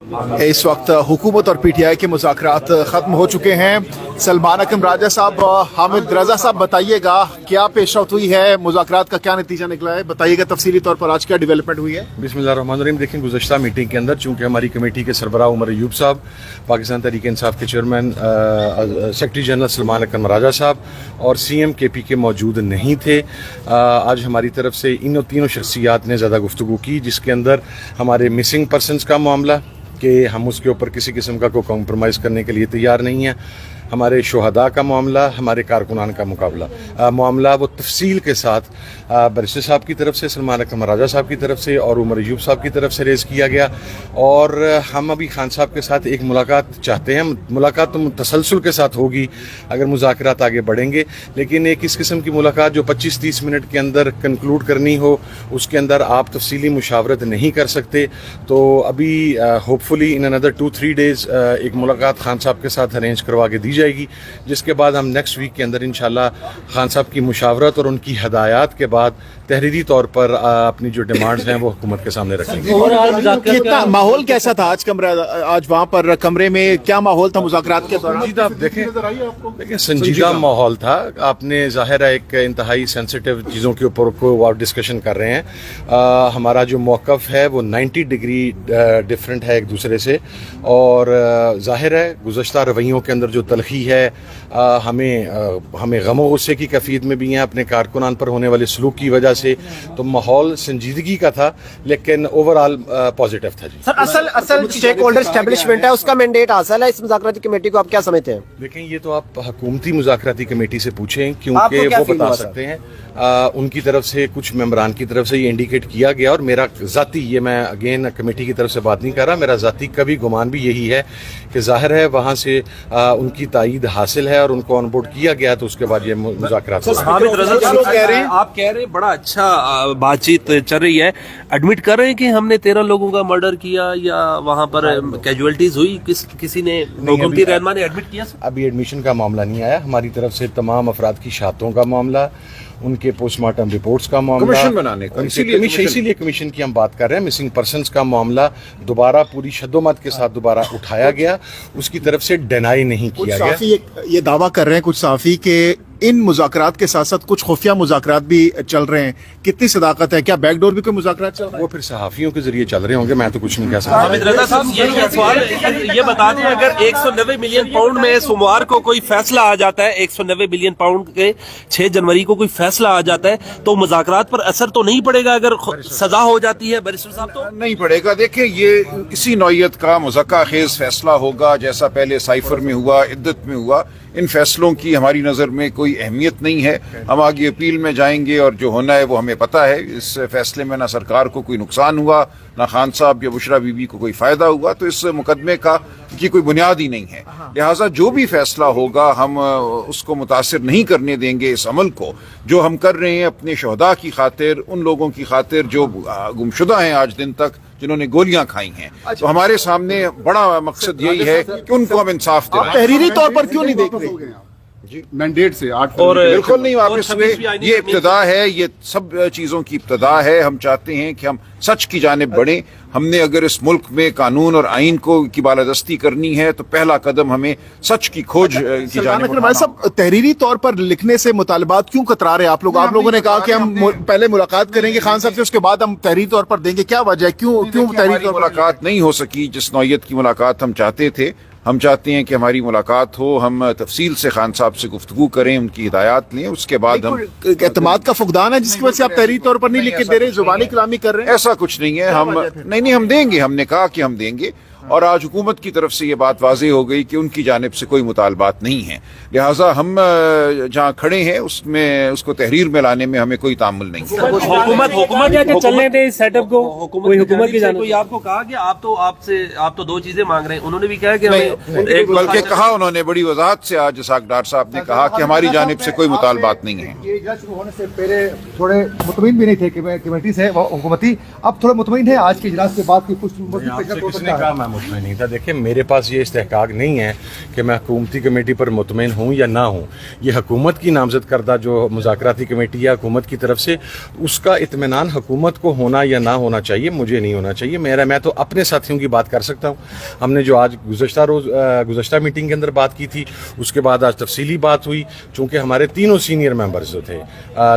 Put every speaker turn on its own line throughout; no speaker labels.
इस वक्त हुकूमत और पीटीआई के मुज़ाकरात ख़त्म हो चुके हैं। सलमान अकरम राजा साहब, हामिद रजा साहब, बताइएगा क्या पेशरफ्त हुई है, मुज़ाकरात का क्या नतीजा निकला है, बताइएगा तफसीली तौर पर आज क्या डेवलपमेंट हुई है।
बिस्मिल्लाहिर्रहमानिर्रहीम। देखिए, गुज़श्ता मीटिंग के अंदर चूँकि हमारी कमेटी के सरबराह उमर अयूब साहब, पाकिस्तान तहरीक इंसाफ के चेयरमैन सेक्रेटरी जनरल सलमान अकरम राजा साहब और CM KP के मौजूद नहीं थे, आज हमारी तरफ से इन तीनों शख्सियात ने ज़्यादा गुफ्तगू की, जिसके अंदर हमारे मिसिंग पर्सनस का मामला कि हम उसके ऊपर किसी किस्म का कोई कॉम्प्रोमाइज़ करने के लिए तैयार नहीं है, हमारे शुहदा का मामला, हमारे कारकुनान का मामला वो तफसील के साथ बैरिस्टर साहब की तरफ से, सलमान अकरम राजा साहब की तरफ से और उमर अयूब साहब की तरफ से रेज़ किया गया। और हम अभी खान साहब के साथ एक मुलाकात चाहते हैं। मुलाकात तो तसलसल के साथ होगी अगर मुज़ाकरात आगे बढ़ेंगे, लेकिन एक इस किस्म की मुलाकात जो 25-30 मिनट के अंदर कंक्लूड करनी हो, उसके अंदर आप तफसीली मुशावरत नहीं कर सकते। तो अभी होपफुली इन अनदर 2-3 डेज़ एक मुलाकात खान साहब के साथ अरेंज करवा के दी जाएगी, जिसके बाद हम नेक्स्ट वीक के अंदर इंशाल्लाह खान साहब की मुशावरत और उनकी हदायत के बाद तहरीरी तौर पर अपनी जो डिमांड्स हैं वो हुकूमत के सामने रखेंगे।
कितना माहौल कैसा था आज वहाँ पर कमरे में, क्या माहौल था मुज़ाकरात के दौरान?
संजीदा, देखें संजीदा माहौल था। आपने ज़ाहिर है एक इंतहाई सेंसिटिव चीज़ों के ऊपर को आप डिस्कशन कर रहे हैं। हमारा जो मौक़िफ़ है वो 90 डिग्री डिफरेंट है एक दूसरे से, और ज़ाहिर है गुज़श्ता रवैयों के अंदर जो तलखी है, हमें गम गुस्से की कैफियत में भी हैं अपने कारकुनान पर होने वाले सलूक की वजह से। तो माहौल संजीदगी का था, लेकिन ओवरऑल पॉजिटिव था। जी
सर, असल स्टेक होल्डर एस्टेब्लिशमेंट है, उसका मैंडेट हासिल है इस मुज़ाकराती कमेटी को, आप क्या समझते हैं?
देखें, ये तो आप हुकूमती मुज़ाकराती कमेटी से पूछें, क्योंकि वो बता सकते हैं। उनकी तरफ से कुछ मेंबरान की तरफ से ये इंडिकेट किया गया, और मेरा ज़ाती, ये मैं अगेन कमेटी की तरफ से बात नहीं कर रहा, मेरा ज़ाती कभी गुमान भी यही है कि ज़ाहिर है वहाँ से उनकी तायीद हासिल है और उनको ऑन बोर्ड किया गया, तो उसके बाद ये मुज़ाकरात।
आप कह रहे हैं बड़ा अच्छा बातचीत चल रही है, एडमिट कर रहे हैं कि हमने 13 लोगों का मर्डर किया या वहाँ पर कैजुअलिटीज हुई, किसी ने हुकूमती रहनुमा ने एडमिट किया?
अभी एडमिशन का मामला नहीं आया हमारी तरफ से। तमाम अफराद की शहादतों का मामला, उनके पोस्टमार्टम रिपोर्ट्स का मामला,
कमीशन बनाने का,
इसीलिए कमीशन की हम बात कर रहे हैं। मिसिंग पर्सनस का मामला दोबारा पूरी शद्दोमत के साथ दोबारा उठाया गया, उसकी तरफ से डिनाई नहीं किया गया।
ये दावा कर रहे हैं कुछ साफ़ी के इन मुज़ाकरात के साथ साथ कुछ खुफिया मुज़ाकरात भी चल रहे हैं, कितनी सदाकत है? क्या बैकडोर भी कोई मुज़ाकरात चल रहा है?
वो फिर सहाफ़ियों के जरिए चल रहे होंगे, मैं तो कुछ नहीं कह सकता।
हामिद रजा साहब, ये बता दें, अगर 190 मिलियन पाउंड में सोमवार को कोई फैसला आ जाता है, 190 मिलियन पाउंड के 6 जनवरी को कोई फैसला आ जाता है, तो मुज़ाकरात पर असर तो नहीं पड़ेगा? अगर सजा हो जाती है बैरिस्टर साहब तो
नहीं पड़ेगा। देखिए, ये इसी नौयत का मुज़क्का खेज फैसला होगा, जैसा पहले साइफर में हुआ, इद्दत में हुआ। इन फैसलों की हमारी नज़र में कोई अहमियत नहीं है। हम आगे अपील में जाएंगे और जो होना है वो हमें पता है। इस फैसले में ना सरकार को कोई नुकसान हुआ, ना खान साहब या बुशरा बीबी को कोई फ़ायदा हुआ, तो इस मुकदमे की कोई बुनियाद ही नहीं है। लिहाजा जो भी फैसला होगा हम उसको मुतासिर नहीं करने देंगे इस अमल को जो हम कर रहे हैं अपने शहदा की खातिर, उन लोगों की खातिर जो गुमशुदा हैं आज दिन तक, जिन्होंने गोलियां खाई हैं। तो हमारे सामने बड़ा मकसद यही है कि उनको हम इंसाफ दें।
तहरीरी तौर पर क्यों नहीं देख रहे?
जी, मैंडेट से 8 और बिल्कुल नहीं वापस हुए। ये इब्तिदा है, ये सब चीज़ों की इब्तिदा है। हम चाहते हैं कि हम सच की जानिब बढ़ें। हमने अगर इस मुल्क में कानून और आइन की बालादस्ती करनी है तो पहला कदम हमें सच की खोज की जानिब उठाना।
सब तहरीरी तौर पर लिखने से मुतालबात क्यों कतरा रहे आप लोग? आप लोगों ने कहा कि हम पहले मुलाकात करेंगे खान साहब से, उसके बाद हम तहरीरी तौर पर देंगे, क्या वजह है? क्यों तहरीरी तौर पर
मुलाकात नहीं हो सकी जिस नौयत की मुलाकात हम चाहते थे? हम चाहते हैं कि हमारी मुलाकात हो, हम तफसील से खान साहब से गुफ्तगू करें, उनकी हिदायत लें, उसके बाद हम
एतमाद का फुकदान है जिसकी वजह से आप तहरीरी तौर पर नहीं लिख के दे रहे, जुबानी कलामी कर रहे हैं।
ऐसा कुछ नहीं है। हम नहीं हम देंगे, हमने कहा कि हम देंगे, और आज हुकूमत की तरफ से ये बात वाज़ेह हो गई कि उनकी जानिब से कोई मुतालबात नहीं है। लिहाजा हम जहाँ खड़े हैं उसमें उसको तहरीर में लाने में हमें कोई तामुल नहीं है।
हुकूमत चलने दें सेटअप को, कोई हुकूमत की जानिब कोई आपको कहा कि आप तो 2 चीजें मांग रहे हैं, उन्होंने भी कहा कि
बल्कि कहा उन्होंने बड़ी वजाहत से, आज साकडार साहब ने कहा कि हमारी जानिब से कोई मुतालबात नहीं है।
ये जज होने से पहले थोड़े मुतमईन भी नहीं थे कमेटी से, हुकूमती, अब थोड़े मुतमईन है आज के इजलास के बाद की कुछ
मुतमईन नहीं था। देखिए, मेरे पास ये इस्तेहकाक नहीं है कि मैं हुकूमती कमेटी पर मुतमईन हूँ या ना हूँ। ये हुकूमत की नामजद करदा जो मुज़ाकराती कमेटी है हुकूमत की तरफ से, उसका इत्मीनान हुकूमत को होना या ना होना चाहिए, मुझे नहीं होना चाहिए। मैं तो अपने साथियों की बात कर सकता हूँ। हमने जो आज गुज़श्ता मीटिंग के अंदर बात की थी, उसके बाद आज तफसीली बात हुई। चूँकि हमारे तीनों सीनियर मेंबर्स जो थे,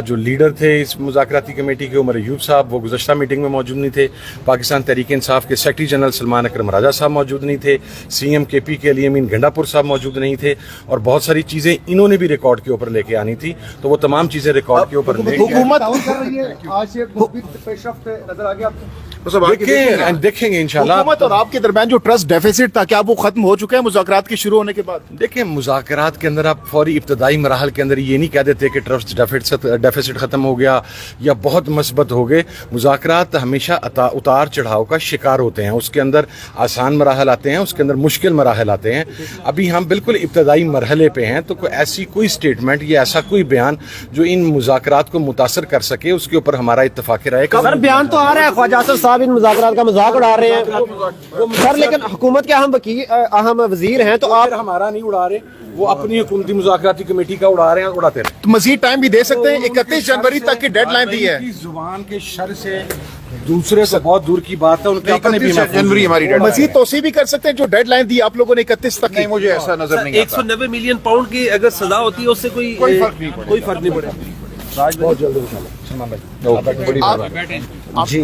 जो लीडर थे इस मुज़ाकराती कमेटी के, उमर अयूब साहब, वो गुज़श्ता मीटिंग में मौजूद नहीं थे। पाकिस्तान तहरीक इंसाफ के सेक्रेटरी जनरल सलमान अकरम राजा साहब मौजूद नहीं थे। CM KP के अली अमीन गंडापुर साहब मौजूद नहीं थे। और बहुत सारी चीज़ें इन्होंने भी रिकॉर्ड के ऊपर लेके आनी थी, तो वो तमाम चीज़ें रिकॉर्ड के ऊपर
हुकूमत कर रही है, आज से पेशरफ्त नजर आ गया आपको?
देखेंगे इंशाल्लाह।
हुकूमत और आपके दरमियान जो ट्रस्ट डेफिसिट था, क्या वो खत्म हो चुका है मुज़ाकरात के शुरू होने के बाद?
देखिए, मुज़ाकरात के अंदर आप फौरी इब्तदाई मराहल के अंदर ये नहीं कह देते कि ट्रस्ट डेफिसिट ख़त्म हो गया या बहुत मस्बत हो गए। मुज़ाकरात हमेशा उतार चढ़ाव का शिकार होते हैं। उसके अंदर आसान मराहल आते हैं, उसके अंदर मुश्किल मराहल आते हैं। अभी हम बिल्कुल इब्तदाई मरहले पे हैं, तो ऐसी कोई स्टेटमेंट या ऐसा कोई बयान जो इन मुज़ाकरात को मुतासर कर सके, उसके ऊपर हमारा इत्तफाक़ राय का
सर बयान तो आ रहा है, ख्वाजा आसिफ साहब इन मुज़ाकरात का मजाक उड़ा रहे हैं सर, लेकिन हुकूमत के अहम वजीर हैं, तो आप
हमारा नहीं उड़ा रहे, वो अपनी हुकूमती मुज़ाकराती कमेटी का उड़ा रहे हैं, उड़ाते रहे।
तो मजीद टाइम भी दे सकते हैं, 31 जनवरी तक की डेडलाइन दी है।
जुबान के शर से दूसरे से बहुत दूर की बात है, उनके अपने भी
31 जनवरी हमारी डेडलाइन है।
मजीद तोसी भी कर सकते हैं जो डेडलाइन दी आप लोगों ने 31 तक
नहीं, मुझे ऐसा नजर नहीं आता।
190 मिलियन पाउंड की अगर सजा होती है, उससे कोई फर्क नहीं पड़ेगा।
बहुत जल्द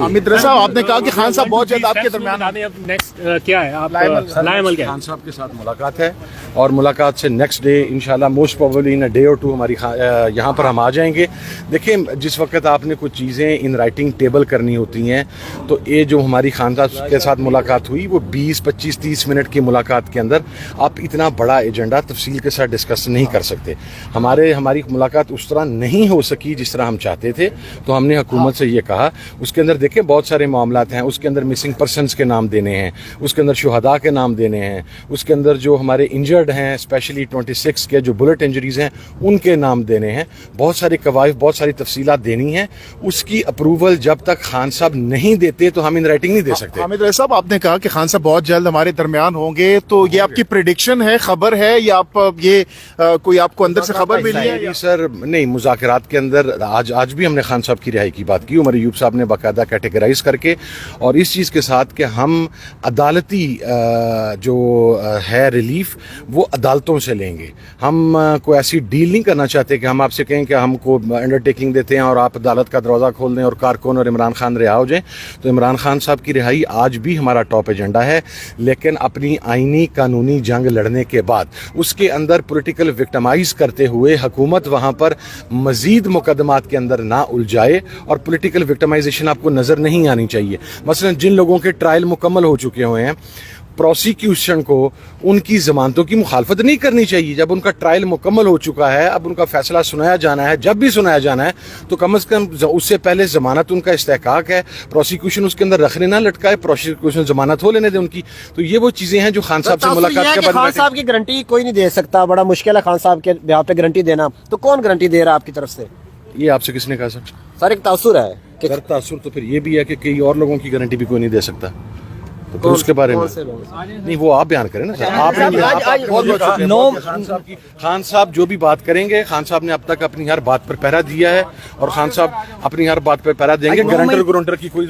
अमित रज़ा, आपने कहा कि खान साहब बहुत जल्द आपके दरमियान
नेक्स्ट क्या है आप लाइमल क्या
खान साहब के साथ मुलाकात है, और मुलाकात से नेक्स्ट डे इंशाल्लाह most probably in a day और टू हमारी यहाँ पर हम आ जाएंगे। देखिए, जिस वक्त आपने कुछ चीज़ें इन राइटिंग टेबल करनी होती हैं, तो ये जो हमारी खान साहब के साथ मुलाकात हुई, वो 20, 25, 30 मिनट की मुलाकात के अंदर आप इतना बड़ा एजेंडा तफसील के साथ डिस्कस नहीं कर सकते। हमारी मुलाकात उस तरह नहीं हो सकी जिस तरह हम चाहते थे, तो हमने हुकूमत से ये कहा। उसके अंदर देखिए बहुत सारे मामलात हैं, उसके अंदर मिसिंग पर्सनस के नाम देने हैं, उसके अंदर शुहदा के नाम देने हैं, उसके अंदर जो हमारे इंजर्ड हैं, स्पेशली 26 के जो बुलेट इंजरीज हैं, उनके नाम देने हैं। बहुत सारे कवायद, बहुत सारी तफसीलात देनी है। उसकी अप्रूवल जब तक खान साहब नहीं देते, तो हम इन राइटिंग नहीं दे सकते।
हामिद रज़ा साहब, आपने कहा कि खान साहब बहुत जल्द हमारे दरमियान होंगे, तो ये आपकी प्रेडिक्शन है, खबर है, या आप ये कोई आपको अंदर से खबर मिली है?
सर नहीं, मुज़ाकरात के अंदर आज भी हमने खान साहब की रिहाई की बात की, उमर अयूब साहब ने बाकायदा कैटेगराइज करके, और इस चीज़ के साथ कि हम अदालती जो है रिलीफ वो अदालतों से लेंगे। हम कोई ऐसी डील नहीं करना चाहते कि हम आपसे कहें कि हमको अंडरटेकिंग देते हैं और आप अदालत का दरवाज़ा खोल दें और कारकुन और इमरान खान रिहा हो जाएं। तो इमरान खान साहब की रिहाई आज भी हमारा टॉप एजेंडा है, लेकिन अपनी आइनी कानूनी जंग लड़ने के बाद उसके अंदर पॉलिटिकल विक्टिमाइज करते हुए हुकूमत वहाँ पर मज़ीद मुकदमात के अंदर ना उलझाए, और पॉलिटिकल विक्टिमाइजेशन आपको नज़र नहीं आनी चाहिए। मसलन जिन लोगों के ट्रायल मुकम्मल हो चुके हुए हैं, प्रोसिक्यूशन को उनकी जमानतों की मुखालफत नहीं करनी चाहिए। जब उनका ट्रायल मुकम्मल हो चुका है, अब उनका फैसला सुनाया जाना है, जब भी सुनाया जाना है, तो कम से कम उससे पहले जमानत उनका इस्तेहकाक है, प्रोसिक्यूशन उसके अंदर रखने ना लटकाए, प्रोसिक्यूशन जमानत हो लेने दे उनकी। तो ये वो चीज़ें हैं जो खान साहब से मुलाकात के बाद।
खान साहब की गारंटी कोई नहीं दे सकता, बड़ा मुश्किल है खान साहब के ब्याह पे गारंटी देना, तो कौन गारंटी दे रहा है आपकी तरफ से?
ये आपसे किसने कहा
सर एक तासुर है कि
तासुर, तो फिर ये भी है कि कई और लोगों की गारंटी भी कोई नहीं दे सकता, तो फिर उसके बारे में नहीं, वो आप बयान करें ना सर। खान साहब जो भी बात करेंगे, खान साहब ने अब तक अपनी हर बात पर पहरा दिया है, और खान साहब अपनी हर बात पर पहरा देंगे। गारंटर की कोई